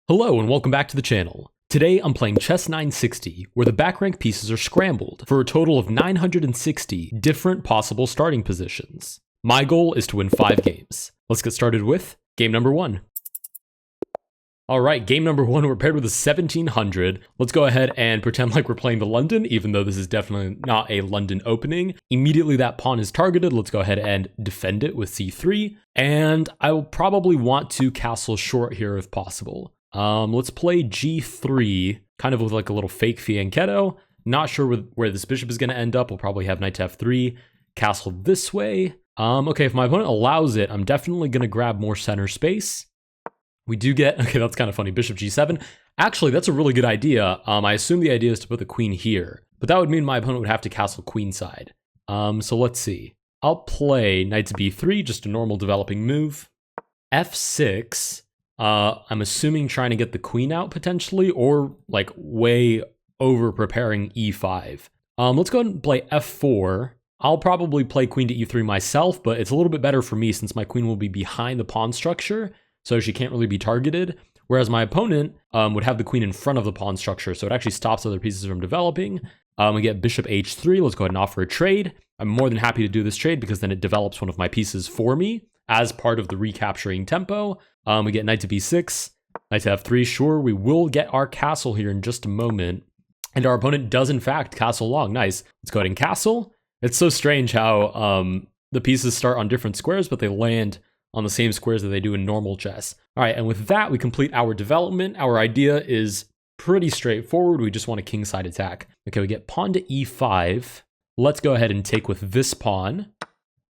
Hello and welcome back to the channel. Today I'm playing Chess960, where the back rank pieces are scrambled for a total of 960 different possible starting positions. My goal is to win 5 games. Let's get started with game number 1. Alright, game number 1, we're paired with a 1700. Let's go ahead and pretend like we're playing the London, even though this is definitely not a London opening. Immediately that pawn is targeted. Let's go ahead and defend it with c3. And I will probably want to castle short here if possible. Let's play g3, kind of with like a little fake fianchetto. Not sure where this bishop is going to end up. We'll probably have knight to f3, castle this way. Okay, if my opponent allows it, I'm definitely going to grab more center space. We do get, okay, that's kind of funny, bishop g7. Actually, that's a really good idea. I assume the idea is to put the queen here, but that would mean my opponent would have to castle queenside. So let's see. I'll play knight to b3, just a normal developing move. f6. I'm assuming trying to get the queen out potentially, or like way over preparing e5. Let's go ahead and play f4. I'll probably play queen to e3 myself, but it's a little bit better for me since my queen will be behind the pawn structure, so she can't really be targeted. Whereas my opponent would have the queen in front of the pawn structure, so it actually stops other pieces from developing. We get bishop h3. Let's go ahead and offer a trade. I'm more than happy to do this trade because then it develops one of my pieces for me as part of the recapturing tempo. We get knight to b6, knight to f3. Sure, we will get our castle here in just a moment. And our opponent does, in fact, castle long. Nice. Let's go ahead and castle. It's so strange how the pieces start on different squares, but they land on the same squares that they do in normal chess. All right, and with that, we complete our development. Our idea is pretty straightforward. We just want a kingside attack. Okay, we get pawn to e5. Let's go ahead and take with this pawn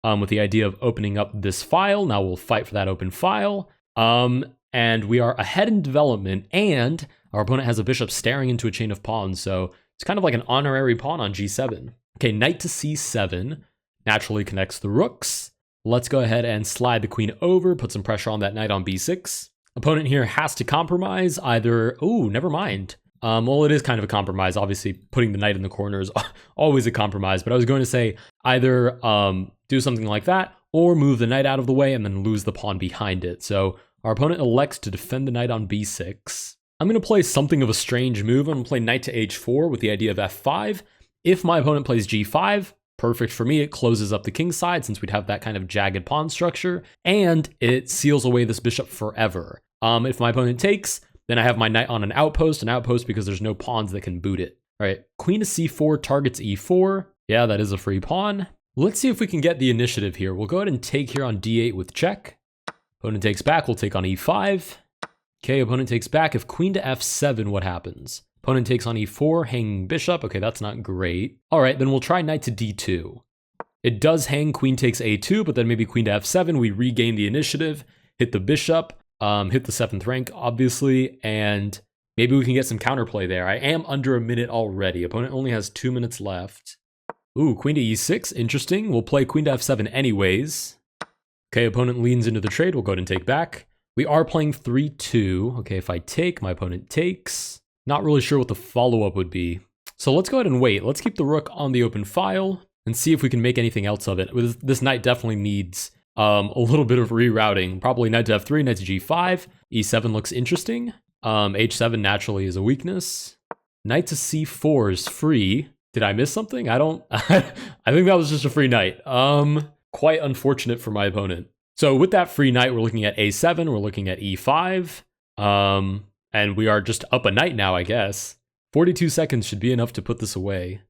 with the idea of opening up this file. Now we'll fight for that open file. And we are ahead in development, and our opponent has a bishop staring into a chain of pawns, so it's kind of like an honorary pawn on g7. Okay, knight to c7 naturally connects the rooks. Let's go ahead and slide the queen over, put some pressure on that knight on b6. Opponent here has to compromise either, oh, never mind. Well, it is kind of a compromise. Obviously, putting the knight in the corner is always a compromise, but I was going to say either do something like that or move the knight out of the way and then lose the pawn behind it. So our opponent elects to defend the knight on b6. I'm going to play something of a strange move. I'm going to play knight to h4 with the idea of f5. If my opponent plays g5, perfect for me. It closes up the king side since we'd have that kind of jagged pawn structure, and it seals away this bishop forever. If my opponent takes, then I have my knight on an outpost because there's no pawns that can boot it. All right, queen to c4 targets e4. Yeah, that is a free pawn. Let's see if we can get the initiative here. We'll go ahead and take here on d8 with check. Opponent takes back, we'll take on e5. Okay, opponent takes back. If queen to f7, what happens? Opponent takes on e4, hanging bishop. Okay, that's not great. All right, then we'll try knight to d2. It does hang queen takes a2, but then maybe queen to f7. We regain the initiative, hit the bishop, hit the 7th rank, obviously, and maybe we can get some counterplay there. I am under a minute already. Opponent only has 2 minutes left. Ooh, queen to e6, interesting. We'll play queen to f7 anyways. Okay, opponent leans into the trade. We'll go ahead and take back. We are playing 3-2. Okay, if I take, my opponent takes. Not really sure what the follow-up would be. So let's go ahead and wait. Let's keep the rook on the open file and see if we can make anything else of it. This knight definitely needs a little bit of rerouting. Probably knight to f3, knight to g5. e7 looks interesting. h7 naturally is a weakness. Knight to c4 is free. Did I miss something? I think that was just a free knight. Quite unfortunate for my opponent. So with that free knight, we're looking at a7, we're looking at e5. And we are just up a knight now, I guess. 42 seconds should be enough to put this away.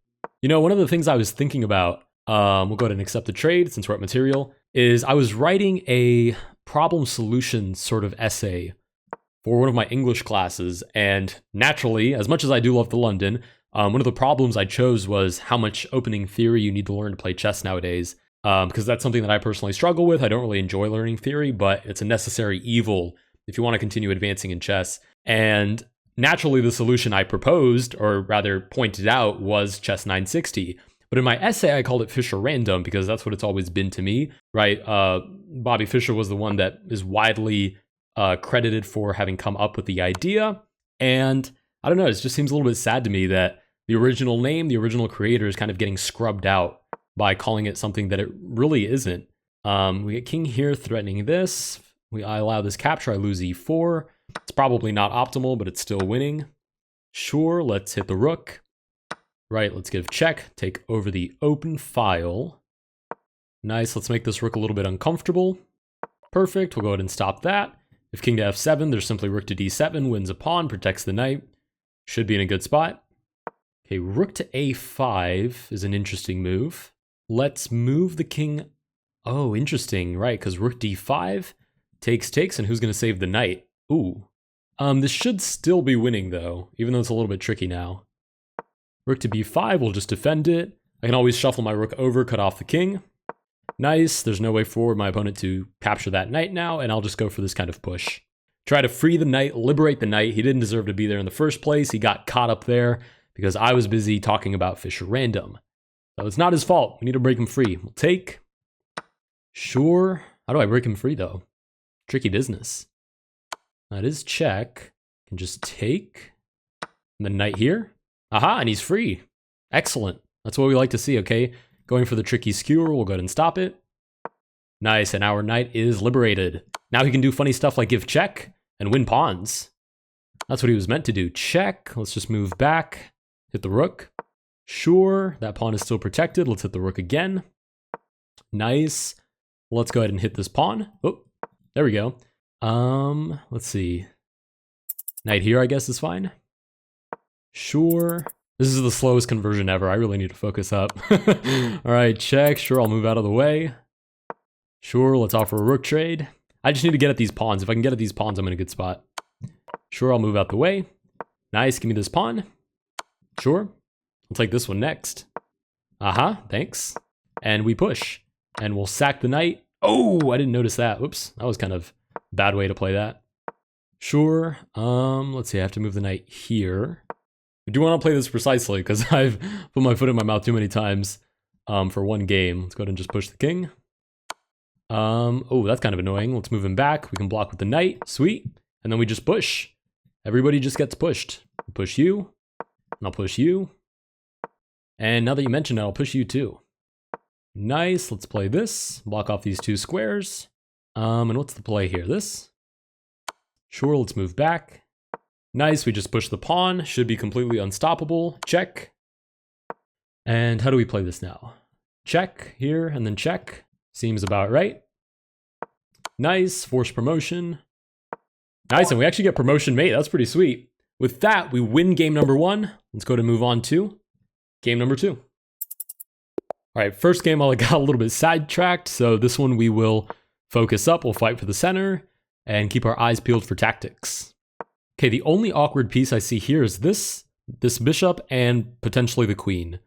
You know, one of the things I was thinking about, we'll go ahead and accept the trade since we're at material, is I was writing a problem solution sort of essay for one of my English classes. And naturally, as much as I do love the London, one of the problems I chose was how much opening theory you need to learn to play chess nowadays. Because that's something that I personally struggle with. I don't really enjoy learning theory, but it's a necessary evil if you want to continue advancing in chess. And naturally, the solution I proposed, or rather pointed out, was Chess960. But in my essay, I called it Fisher Random because that's what it's always been to me, right? Bobby Fischer was the one that is widely credited for having come up with the idea. And I don't know, it just seems a little bit sad to me that the original name, the original creator is kind of getting scrubbed out by calling it something that it really isn't. We get king here threatening this. I allow this capture, I lose e4. It's probably not optimal, but it's still winning. Sure, let's hit the rook. Right, let's give check, take over the open file. Nice, let's make this rook a little bit uncomfortable. Perfect, we'll go ahead and stop that. If king to f7, there's simply rook to d7, wins a pawn, protects the knight. Should be in a good spot. Okay, rook to a5 is an interesting move. Let's move the king. Oh, interesting, right, because rook d5 takes, and who's going to save the knight? Ooh. This should still be winning, though, even though it's a little bit tricky now. Rook to b5, we'll just defend it. I can always shuffle my rook over, cut off the king. Nice, there's no way for my opponent to capture that knight now, and I'll just go for this kind of push. Try to free the knight, liberate the knight. He didn't deserve to be there in the first place. He got caught up there because I was busy talking about Fischer Random. So it's not his fault. We need to break him free. We'll take. Sure. How do I break him free, though? Tricky business. That is check. Can just take. And the knight here. Aha, and he's free. Excellent. That's what we like to see, okay? Going for the tricky skewer, we'll go ahead and stop it. Nice, and our knight is liberated. Now he can do funny stuff like give check and win pawns. That's what he was meant to do. Check, let's just move back. Hit the rook. Sure, that pawn is still protected. Let's hit the rook again. Nice. Let's go ahead and hit this pawn. Oh, there we go. Let's see. Knight here, I guess, is fine. Sure. This is the slowest conversion ever. I really need to focus up. All right, check. Sure, I'll move out of the way. Sure, let's offer a rook trade. I just need to get at these pawns. If I can get at these pawns, I'm in a good spot. Sure, I'll move out the way. Nice, give me this pawn. Sure. I'll take this one next. Thanks. And we push. And we'll sack the knight. Oh, I didn't notice that. Whoops, that was kind of a bad way to play that. Sure. Let's see, I have to move the knight here. I do want to play this precisely because I've put my foot in my mouth too many times for one game. Let's go ahead and just push the king. Oh, that's kind of annoying. Let's move him back. We can block with the knight. Sweet. And then we just push. Everybody just gets pushed. I'll push you. And I'll push you. And now that you mentioned it, I'll push you too. Nice. Let's play this. Block off these two squares. And what's the play here? This? Sure, let's move back. Nice, we just push the pawn. Should be completely unstoppable. Check. And how do we play this now? Check here and then check. Seems about right. Nice, force promotion. Nice, and we actually get promotion mate. That's pretty sweet. With that, we win game number 1. Let's go to move on to game number 2. All right, first game I got a little bit sidetracked, so this one we will focus up. We'll fight for the center and keep our eyes peeled for tactics. Okay, the only awkward piece I see here is this bishop and potentially the queen.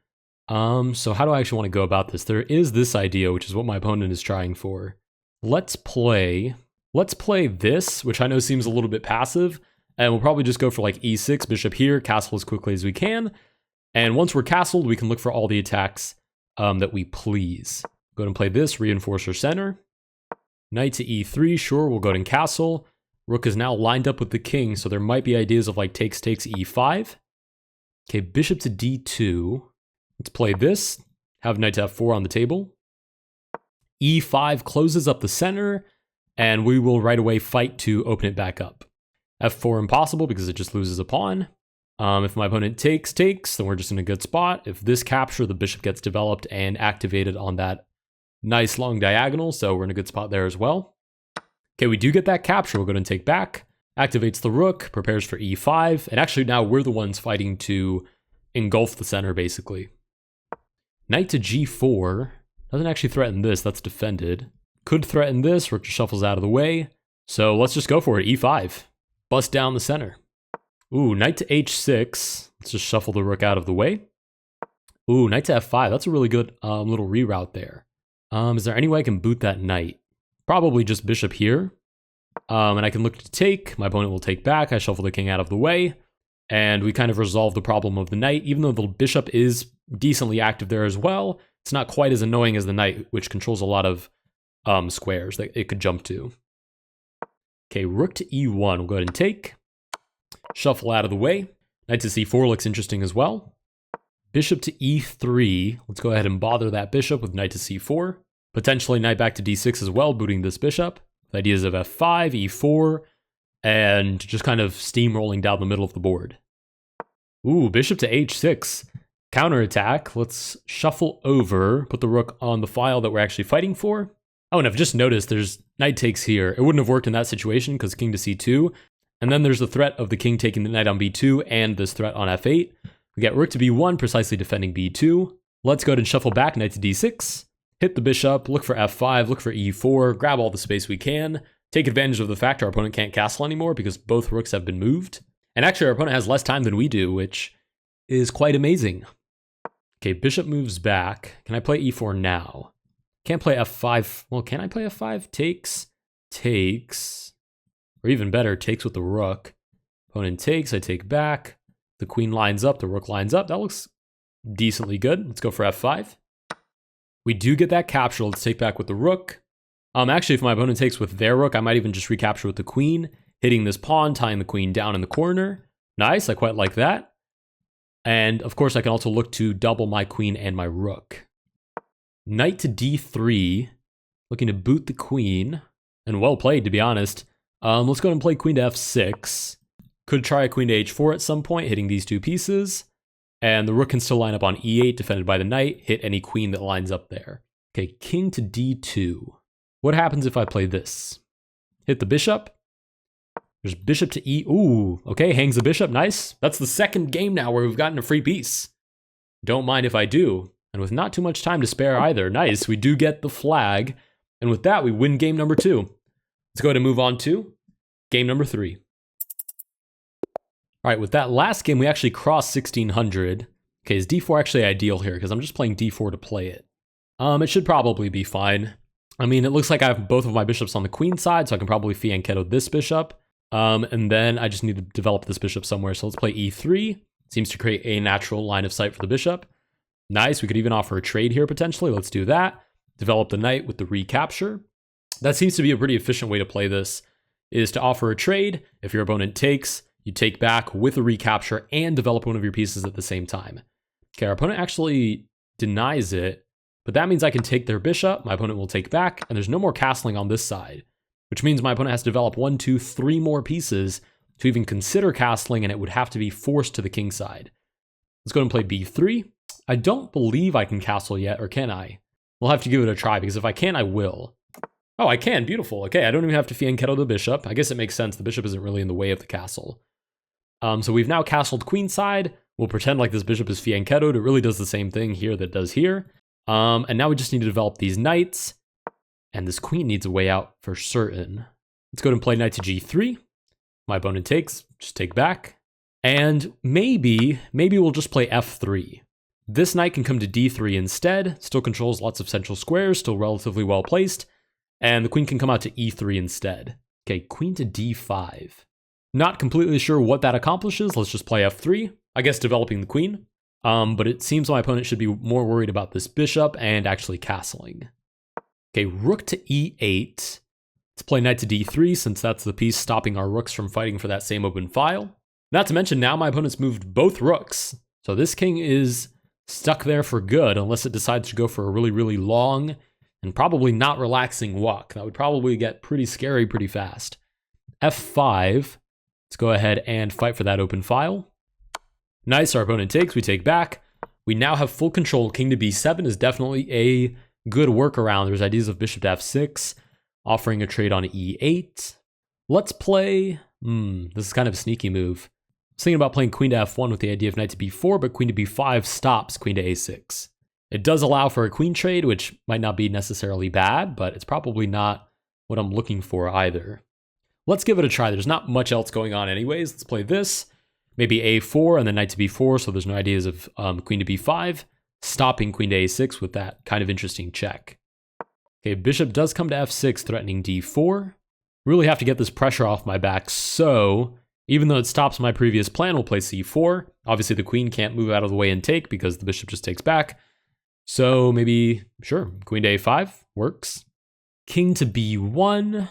So how do I actually want to go about this? There is this idea, which is what my opponent is trying for. Let's play this, which I know seems a little bit passive, and we'll probably just go for like e6, bishop here, castle as quickly as we can. And once we're castled, we can look for all the attacks that we please. Go ahead and play this, reinforce our center. Knight to e3, sure, we'll go ahead and castle. Rook is now lined up with the king, so there might be ideas of like takes e5. Okay, bishop to d2. Let's play this. Have knight to f4 on the table. e5 closes up the center, and we will right away fight to open it back up. f4 impossible because it just loses a pawn. If my opponent takes, then we're just in a good spot. If this capture, the bishop gets developed and activated on that nice long diagonal, so we're in a good spot there as well. Okay, we do get that capture. We'll go ahead and take back. Activates the rook, prepares for e5, and actually now we're the ones fighting to engulf the center, basically. Knight to g4 doesn't actually threaten this. That's defended. Could threaten this. Rook just shuffles out of the way. So let's just go for it. e5. Bust down the center. Ooh, knight to h6. Let's just shuffle the rook out of the way. Ooh, knight to f5. That's a really good little reroute there. Is there any way I can boot that knight? Probably just bishop here. And I can look to take. My opponent will take back. I shuffle the king out of the way. And we kind of resolve the problem of the knight. Even though the bishop is decently active there as well, it's not quite as annoying as the knight, which controls a lot of squares that it could jump to. Okay, rook to e1. We'll go ahead and take. Shuffle out of the way. Knight to c4 looks interesting as well. Bishop to e3. Let's go ahead and bother that bishop with knight to c4. Potentially knight back to d6 as well, booting this bishop. The ideas of f5, e4, and just kind of steamrolling down the middle of the board. Ooh, bishop to h6. Counterattack. Let's shuffle over, put the rook on the file that we're actually fighting for. Oh, and I've just noticed there's knight takes here. It wouldn't have worked in that situation because king to c2. And then there's the threat of the king taking the knight on b2 and this threat on f8. We get rook to b1, precisely defending b2. Let's go ahead and shuffle back, knight to d6. Hit the bishop, look for f5, look for e4, grab all the space we can. Take advantage of the fact our opponent can't castle anymore because both rooks have been moved. And actually our opponent has less time than we do, which is quite amazing. Okay, bishop moves back. Can I play e4 now? Can't play f5. Well, can I play f5? Takes. Or even better, takes with the rook. Opponent takes, I take back. The queen lines up, the rook lines up. That looks decently good. Let's go for f5. We do get that capture. Let's take back with the rook. Actually, if my opponent takes with their rook, I might even just recapture with the queen, hitting this pawn, tying the queen down in the corner. Nice, I quite like that. And of course, I can also look to double my queen and my rook. Knight to d3, looking to boot the queen. And well played, to be honest. Let's go ahead and play queen to f6. Could try a queen to h4 at some point, hitting these two pieces. And the rook can still line up on e8, defended by the knight, hit any queen that lines up there. Okay, king to d2. What happens if I play this? Hit the bishop. There's bishop to e. Ooh, okay, hangs the bishop, nice. That's the second game now where we've gotten a free piece. Don't mind if I do. And with not too much time to spare either, nice, we do get the flag. And with that, we win game number 2. Let's go ahead and move on to game number 3. All right, with that last game, we actually crossed 1600. Okay, is d4 actually ideal here? Because I'm just playing d4 to play it. It should probably be fine. I mean, it looks like I have both of my bishops on the queen side, so I can probably fianchetto this bishop. And then I just need to develop this bishop somewhere. So let's play e3. Seems to create a natural line of sight for the bishop. Nice, we could even offer a trade here potentially. Let's do that. Develop the knight with the recapture. That seems to be a pretty efficient way to play this, is to offer a trade. If your opponent takes, you take back with a recapture and develop one of your pieces at the same time. Okay, our opponent actually denies it, but that means I can take their bishop, my opponent will take back, and there's no more castling on this side, which means my opponent has to develop 1, 2, 3 more pieces to even consider castling, and it would have to be forced to the king side. Let's go ahead and play b3. I don't believe I can castle yet, or can I? We'll have to give it a try, because if I can, I will. Oh, I can, beautiful. Okay, I don't even have to fianchetto the bishop. I guess it makes sense, the bishop isn't really in the way of the castle. So we've now castled queenside. We'll pretend like this bishop is fianchettoed. It really does the same thing here that it does here. And now we just need to develop these knights. And this queen needs a way out for certain. Let's go ahead and play knight to g3. My opponent takes, just take back. And maybe we'll just play f3. This knight can come to d3 instead. Still controls lots of central squares, still relatively well placed. And the queen can come out to e3 instead. Okay, queen to d5. Not completely sure what that accomplishes. Let's just play f3. I guess developing the queen. But it seems my opponent should be more worried about this bishop and actually castling. Okay, rook to e8. Let's play knight to d3 since that's the piece stopping our rooks from fighting for that same open file. Not to mention now my opponent's moved both rooks. So this king is stuck there for good unless it decides to go for a really, really long and probably not relaxing walk. That would probably get pretty scary pretty fast. f5. Let's go ahead and fight for that open file. Nice, our opponent takes, we take back. We now have full control. King to b7 is definitely a good workaround. There's ideas of bishop to f6, offering a trade on e8. Let's play, this is kind of a sneaky move. I was thinking about playing queen to f1 with the idea of knight to b4, but queen to b5 stops queen to a6. It does allow for a queen trade, which might not be necessarily bad, but it's probably not what I'm looking for either. Let's give it a try. There's not much else going on anyways. Let's play this. Maybe a4 and then knight to b4, so there's no ideas of queen to b5, stopping queen to a6 with that kind of interesting check. Okay, bishop does come to f6, threatening d4. Really have to get this pressure off my back, so even though it stops my previous plan, we'll play c4. Obviously, the queen can't move out of the way and take because the bishop just takes back. So maybe, sure, queen to a5 works. King to b1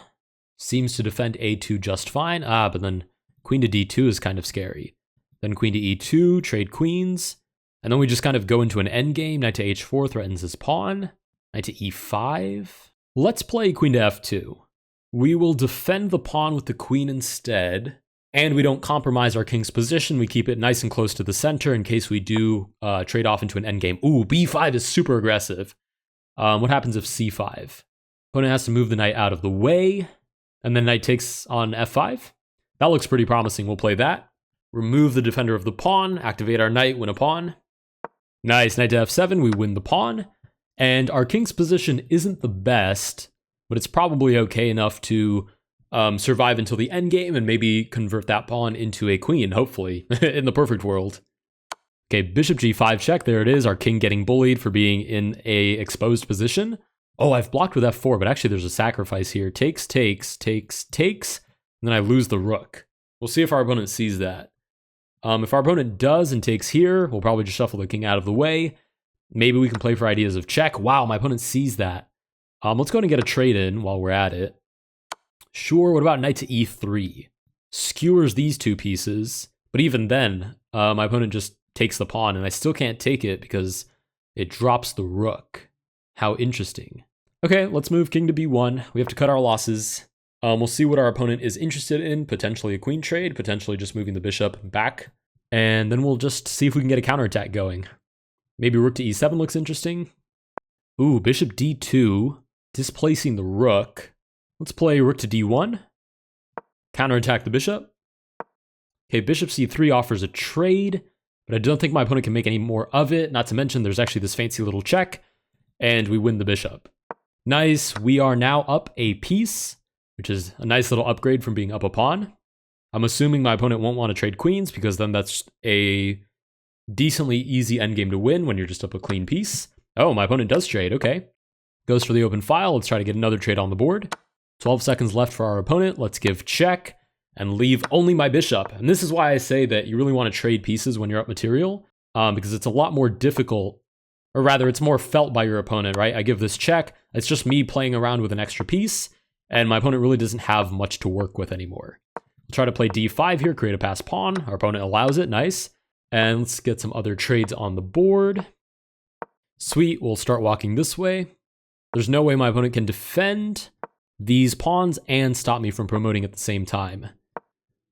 seems to defend a2 just fine. But then queen to d2 is kind of scary. Then queen to e2, trade queens. And then we just kind of go into an endgame. Knight to h4 threatens his pawn. Knight to e5. Let's play queen to f2. We will defend the pawn with the queen instead. And we don't compromise our king's position. We keep it nice and close to the center in case we do trade off into an endgame. Ooh, b5 is super aggressive. What happens if c5? Opponent has to move the knight out of the way. And then knight takes on f5. That looks pretty promising. We'll play that. Remove the defender of the pawn. Activate our knight, win a pawn. Nice, knight to f7. We win the pawn. And our king's position isn't the best, but it's probably okay enough to survive until the endgame and maybe convert that pawn into a queen, hopefully, in the perfect world. Okay, bishop g5 check. There it is. Our king getting bullied for being in a exposed position. Oh, I've blocked with f4, but actually there's a sacrifice here. Takes, takes, takes, takes, and then I lose the rook. We'll see if our opponent sees that. If our opponent does and takes here, we'll probably just shuffle the king out of the way. Maybe we can play for ideas of check. Wow, my opponent sees that. Let's go ahead and get a trade in while we're at it. Sure, what about knight to e3? Skewers these two pieces, but even then, my opponent just takes the pawn, and I still can't take it because it drops the rook. How interesting. Okay, let's move king to b1. We have to cut our losses. We'll see what our opponent is interested in, potentially a queen trade, potentially just moving the bishop back, and then we'll just see if we can get a counterattack going. Maybe rook to e7 looks interesting. Ooh, bishop d2, displacing the rook. Let's play rook to d1, counterattack the bishop. Okay, bishop c3 offers a trade, but I don't think my opponent can make any more of it, not to mention there's actually this fancy little check, and we win the bishop. Nice, we are now up a piece, which is a nice little upgrade from being up a pawn. I'm assuming my opponent won't want to trade queens, because then that's a decently easy endgame to win when you're just up a clean piece. Oh, my opponent does trade, okay. Goes for the open file, let's try to get another trade on the board. 12 seconds left for our opponent, let's give check, and leave only my bishop. And this is why I say that you really want to trade pieces when you're up material, because it's a lot more difficult, or rather it's more felt by your opponent, right? I give this check, it's just me playing around with an extra piece, and my opponent really doesn't have much to work with anymore. We'll try to play d5 here, create a passed pawn. Our opponent allows it, nice. And let's get some other trades on the board. Sweet, we'll start walking this way. There's no way my opponent can defend these pawns and stop me from promoting at the same time.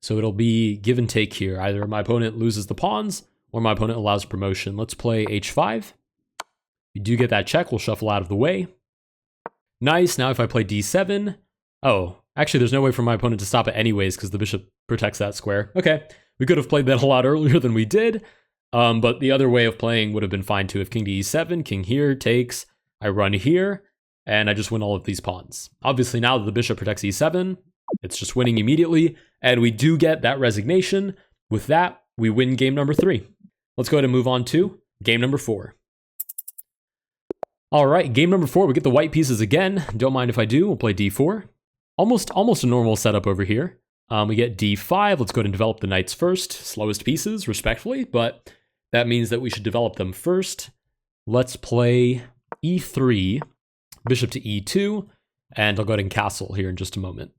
So it'll be give and take here. Either my opponent loses the pawns or my opponent allows promotion. Let's play h5. We do get that check, we'll shuffle out of the way. Nice, now if I play d7, oh, actually there's no way for my opponent to stop it anyways because the bishop protects that square. Okay, we could have played that a lot earlier than we did, but the other way of playing would have been fine too. If king to e7, king here takes, I run here, and I just win all of these pawns. Obviously now that the bishop protects e7, it's just winning immediately, and we do get that resignation. With that, we win game number 3. Let's go ahead and move on to game number 4. All right, game number 4, we get the white pieces again. Don't mind if I do, we'll play d4. Almost a normal setup over here. We get d5, let's go ahead and develop the knights first. Slowest pieces, respectfully, but that means that we should develop them first. Let's play e3, bishop to e2, and I'll go ahead and castle here in just a moment.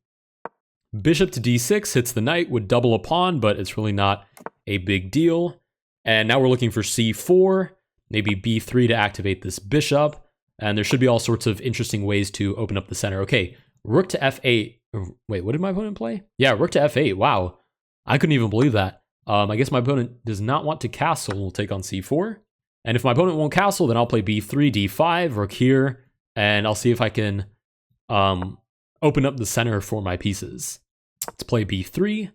Bishop to d6 hits the knight, would double a pawn, but it's really not a big deal. And now we're looking for c4, maybe b3 to activate this bishop, and there should be all sorts of interesting ways to open up the center. Okay, rook to f8. Wait, what did my opponent play? Yeah, rook to f8. Wow, I couldn't even believe that. I guess my opponent does not want to castle. We'll take on c4. And if my opponent won't castle, then I'll play b3, d5, rook here, and I'll see if I can open up the center for my pieces. Let's play b3,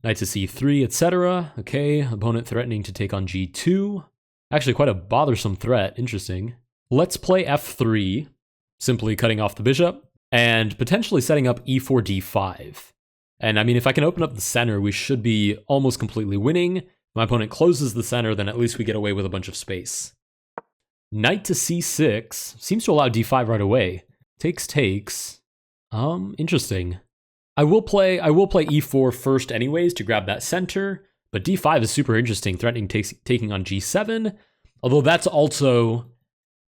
knight to c3, etc. Okay, opponent threatening to take on g2. Actually, quite a bothersome threat. Interesting. Let's play f3, simply cutting off the bishop, and potentially setting up e4, d5. And I mean, if I can open up the center, we should be almost completely winning. If my opponent closes the center, then at least we get away with a bunch of space. Knight to c6 seems to allow d5 right away. Takes, takes. Interesting. I will play e4 first anyways to grab that center, but d5 is super interesting, threatening taking on g7, although that's also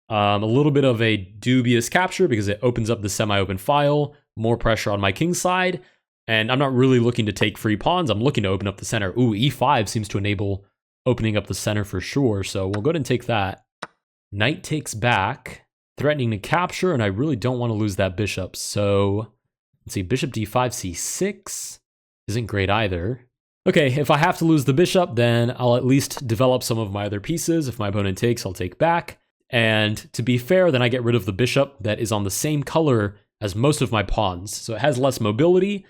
a little bit of a dubious capture because it opens up the semi-open file, more pressure on my king's side, and I'm not really looking to take free pawns, I'm looking to open up the center. Ooh, e5 seems to enable opening up the center for sure, so we'll go ahead and take that. Knight takes back, threatening to capture, and I really don't want to lose that bishop, so Let's see, bishop d5, c6 isn't great either. Okay, if I have to lose the bishop, then I'll at least develop some of my other pieces. If my opponent takes, I'll take back. And to be fair, then I get rid of the bishop that is on the same color as most of my pawns. So it has less mobility.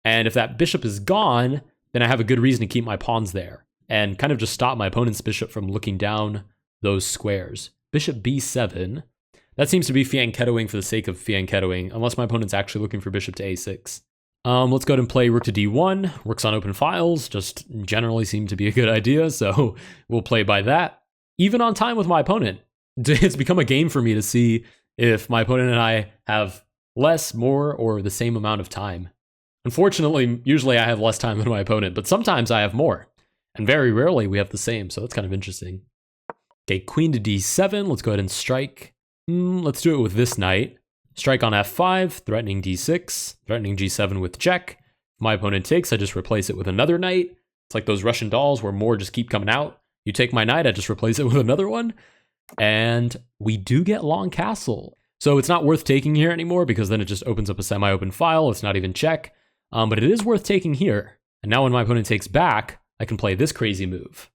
And if that bishop is gone, then I have a good reason to keep my pawns there and kind of just stop my opponent's bishop from looking down those squares. Bishop b7. That seems to be fianchettoing for the sake of fianchettoing, unless my opponent's actually looking for bishop to a6. Let's go ahead and play rook to d1. Works on open files, just generally seem to be a good idea, so we'll play by that. Even on time with my opponent. It's become a game for me to see if my opponent and I have less, more, or the same amount of time. Unfortunately, usually I have less time than my opponent, but sometimes I have more. And very rarely we have the same, so that's kind of interesting. Okay, queen to d7. Let's go ahead and strike. Let's do it with this knight. Strike on f5, threatening d6, threatening g7 with check. If my opponent takes, I just replace it with another knight. It's like those Russian dolls where more just keep coming out. You take my knight, I just replace it with another one. And we do get long castle. So it's not worth taking here anymore because then it just opens up a semi-open file. It's not even check. But it is worth taking here. And now when my opponent takes back, I can play this crazy move,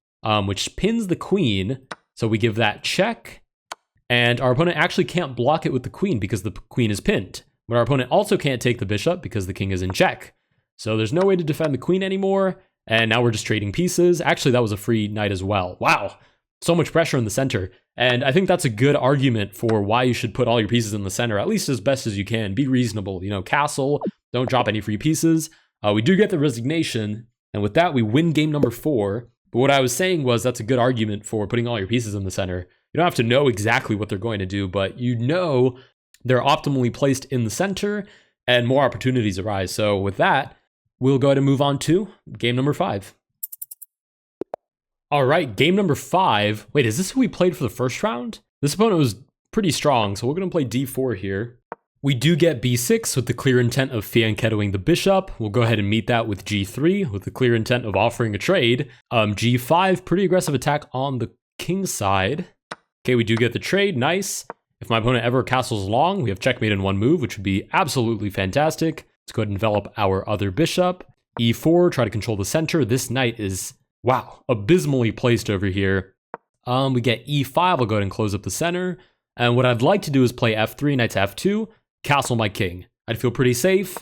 which pins the queen. So we give that check. And our opponent actually can't block it with the queen because the queen is pinned. But our opponent also can't take the bishop because the king is in check. So there's no way to defend the queen anymore. And now we're just trading pieces. Actually, that was a free knight as well. Wow. So much pressure in the center. And I think that's a good argument for why you should put all your pieces in the center, at least as best as you can. Be reasonable. You know, castle, don't drop any free pieces. We do get the resignation. And with that, we win game number 4. But what I was saying was that's a good argument for putting all your pieces in the center. You don't have to know exactly what they're going to do, but you know they're optimally placed in the center and more opportunities arise. So with that, we'll go ahead and move on to game number 5. All right, game number 5. Wait, is this who we played for the first round? This opponent was pretty strong, so we're going to play d4 here. We do get b6 with the clear intent of fianchettoing the bishop. We'll go ahead and meet that with g3 with the clear intent of offering a trade. G5, pretty aggressive attack on the king side. Okay, we do get the trade, nice. If my opponent ever castles long, we have checkmate in one move, which would be absolutely fantastic. Let's go ahead and develop our other bishop. E4, try to control the center. This knight is, wow, abysmally placed over here. We get E5, I'll go ahead and close up the center. And what I'd like to do is play F3, knight to F2, castle my king. I'd feel pretty safe.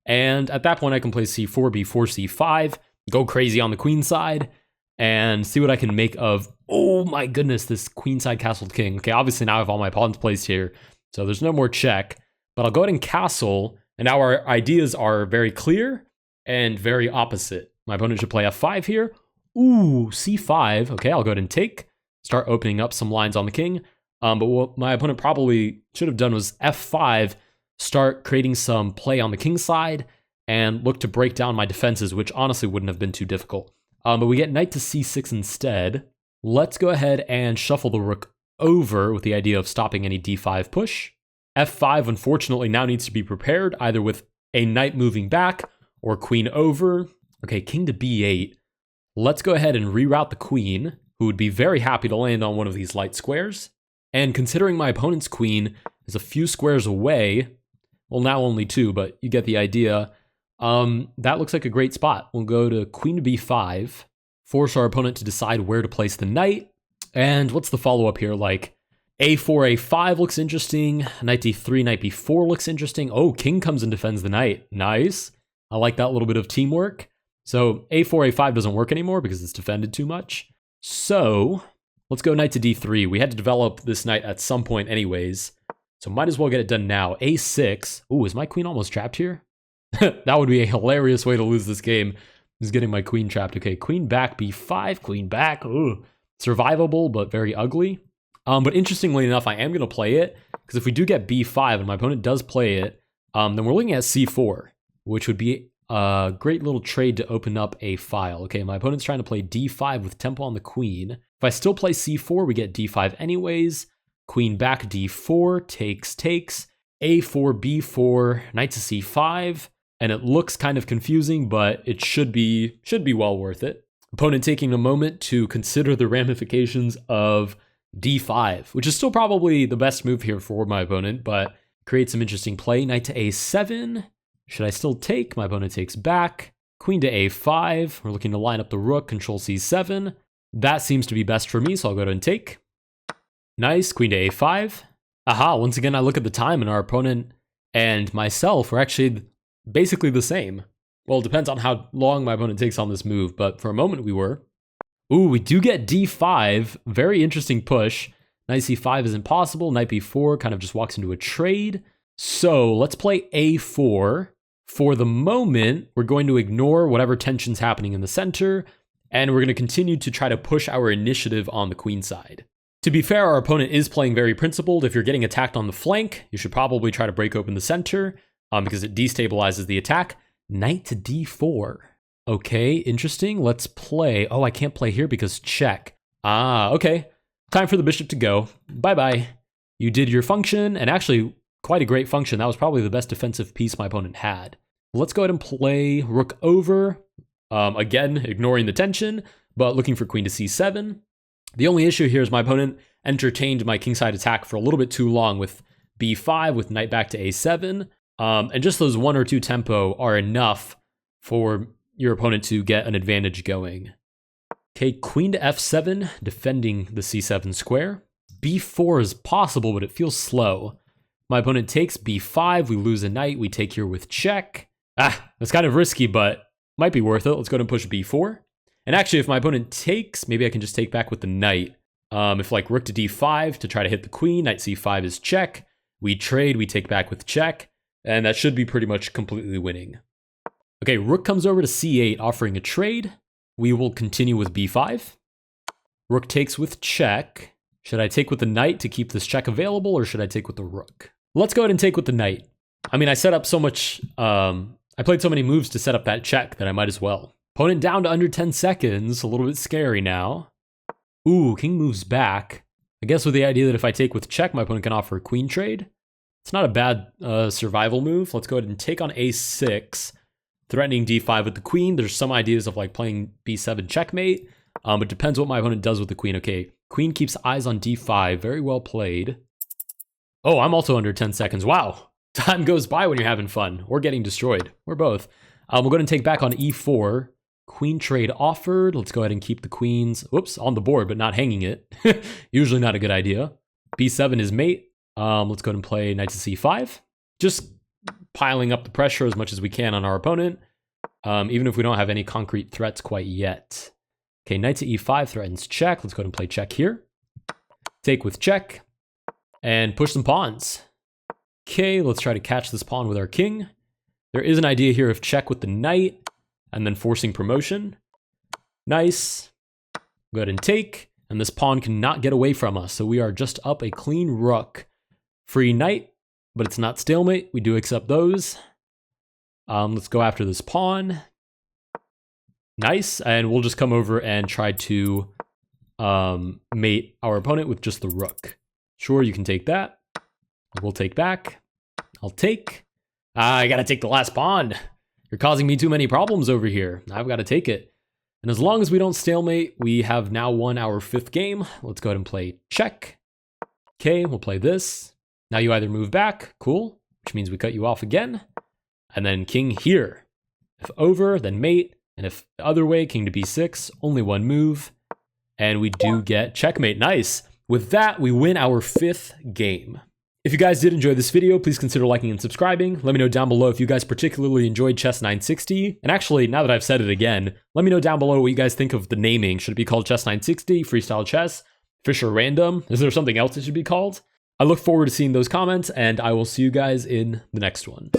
And at that point, I can play C4, B4, C5, go crazy on the queen side, and see what I can make of, oh my goodness, this queenside castled king. Okay, obviously now I have all my pawns placed here, so there's no more check. But I'll go ahead and castle, and now our ideas are very clear and very opposite. My opponent should play F5 here. Ooh, C5. Okay, I'll go ahead and take. Start opening up some lines on the king. But what my opponent probably should have done was F5, start creating some play on the king side, and look to break down my defenses, which honestly wouldn't have been too difficult. But we get knight to C6 instead. Let's go ahead and shuffle the rook over with the idea of stopping any D5 push. F5, unfortunately, now needs to be prepared, either with a knight moving back or queen over. Okay, king to B8. Let's go ahead and reroute the queen, who would be very happy to land on one of these light squares. And considering my opponent's queen is a few squares away, well, now only 2, but you get the idea. That looks like a great spot. We'll go to queen to b5, force our opponent to decide where to place the knight. And what's the follow-up here? Like a4, a5 looks interesting. Knight d3, knight b4 looks interesting. Oh, king comes and defends the knight. Nice. I like that little bit of teamwork. So a4, a5 doesn't work anymore because it's defended too much. So let's go knight to d3. We had to develop this knight at some point anyways, so might as well get it done now. A6. Ooh, is my queen almost trapped here? That would be a hilarious way to lose this game, is getting my queen trapped. Okay, queen back, b5, queen back. Ooh, survivable, but very ugly. But interestingly enough, I am going to play it, because if we do get b5 and my opponent does play it, then we're looking at c4, which would be a great little trade to open up a file. Okay, my opponent's trying to play d5 with tempo on the queen. If I still play c4, we get d5 anyways. Queen back, d4, takes, a4, b4, knight to c5, and it looks kind of confusing, but it should be well worth it. Opponent taking a moment to consider the ramifications of d5, which is still probably the best move here for my opponent, but creates some interesting play. Knight to a7, Should I still take? My opponent takes back. Queen to a5. We're looking to line up the rook, control c7. That seems to be best for me, so I'll go ahead and take. Nice, queen to a5. Aha, once again, I look at the time and our opponent and myself are actually basically the same. Well, it depends on how long my opponent takes on this move, but for a moment we were. Ooh, we do get d5. Very interesting push. Knight c5 is impossible. Knight b4 kind of just walks into a trade. So let's play a4. For the moment, we're going to ignore whatever tension's happening in the center, and we're going to continue to try to push our initiative on the queen side. To be fair, our opponent is playing very principled. If you're getting attacked on the flank, you should probably try to break open the center because it destabilizes the attack. Knight to d4. Okay, interesting. Let's play. Oh, I can't play here because check. Ah, okay. Time for the bishop to go. Bye-bye. You did your function, and actually quite a great function. That was probably the best defensive piece my opponent had. Let's go ahead and play rook over. Again, ignoring the tension, but looking for queen to c7. The only issue here is my opponent entertained my kingside attack for a little bit too long with b5, with knight back to a7. And just those 1 or 2 tempo are enough for your opponent to get an advantage going. Okay, queen to f7, defending the c7 square. b4 is possible, but it feels slow. My opponent takes b5, we lose a knight, we take here with check. That's kind of risky, but might be worth it. Let's go ahead and push b4. And actually, if my opponent takes, maybe I can just take back with the knight. If like rook to d5 to try to hit the queen, knight c5 is check. We trade, we take back with check, and that should be pretty much completely winning. Okay, rook comes over to c8, offering a trade. We will continue with b5. Rook takes with check. Should I take with the knight to keep this check available, or should I take with the rook? Let's go ahead and take with the knight. I mean, I set up so much, I played so many moves to set up that check that I might as well. Opponent down to under 10 seconds, a little bit scary now. Ooh, king moves back. I guess with the idea that if I take with check, my opponent can offer a queen trade. It's not a bad survival move. Let's go ahead and take on a6, threatening d5 with the queen. There's some ideas of like playing b7 checkmate, but depends what my opponent does with the queen. Okay, queen keeps eyes on d5. Very well played. Oh, I'm also under 10 seconds. Wow. Time goes by when you're having fun or getting destroyed, or both. We'll go ahead and take back on e4. Queen trade offered. Let's go ahead and keep the queens, on the board, but not hanging it. Usually not a good idea. b7 is mate. Let's go ahead and play knight to c5. Just piling up the pressure as much as we can on our opponent, even if we don't have any concrete threats quite yet. Okay, knight to e5 threatens check. Let's go ahead and play check here. Take with check, and push some pawns. Okay, let's try to catch this pawn with our king. There is an idea here of check with the knight, and then forcing promotion. Nice. Go ahead and take, and this pawn cannot get away from us, so we are just up a clean rook. Free knight, but it's not stalemate. We do accept those. Let's go after this pawn. Nice, and we'll just come over and try to mate our opponent with just the rook. Sure, you can take that. We'll take back. I'll take. I gotta take the last pawn. You're causing me too many problems over here. I've got to take it. And as long as we don't stalemate, we have now won our 5th game. Let's go ahead and play check. Okay, we'll play this. Now you either move back, cool, which means we cut you off again. And then king here. If over, then mate. And if the other way, king to b6, only one move. And we do get checkmate, nice. With that, we win our 5th game. If you guys did enjoy this video, please consider liking and subscribing. Let me know down below if you guys particularly enjoyed Chess960. And actually, now that I've said it again, let me know down below what you guys think of the naming. Should it be called Chess960, Freestyle Chess, Fisher Random? Is there something else it should be called? I look forward to seeing those comments, and I will see you guys in the next one.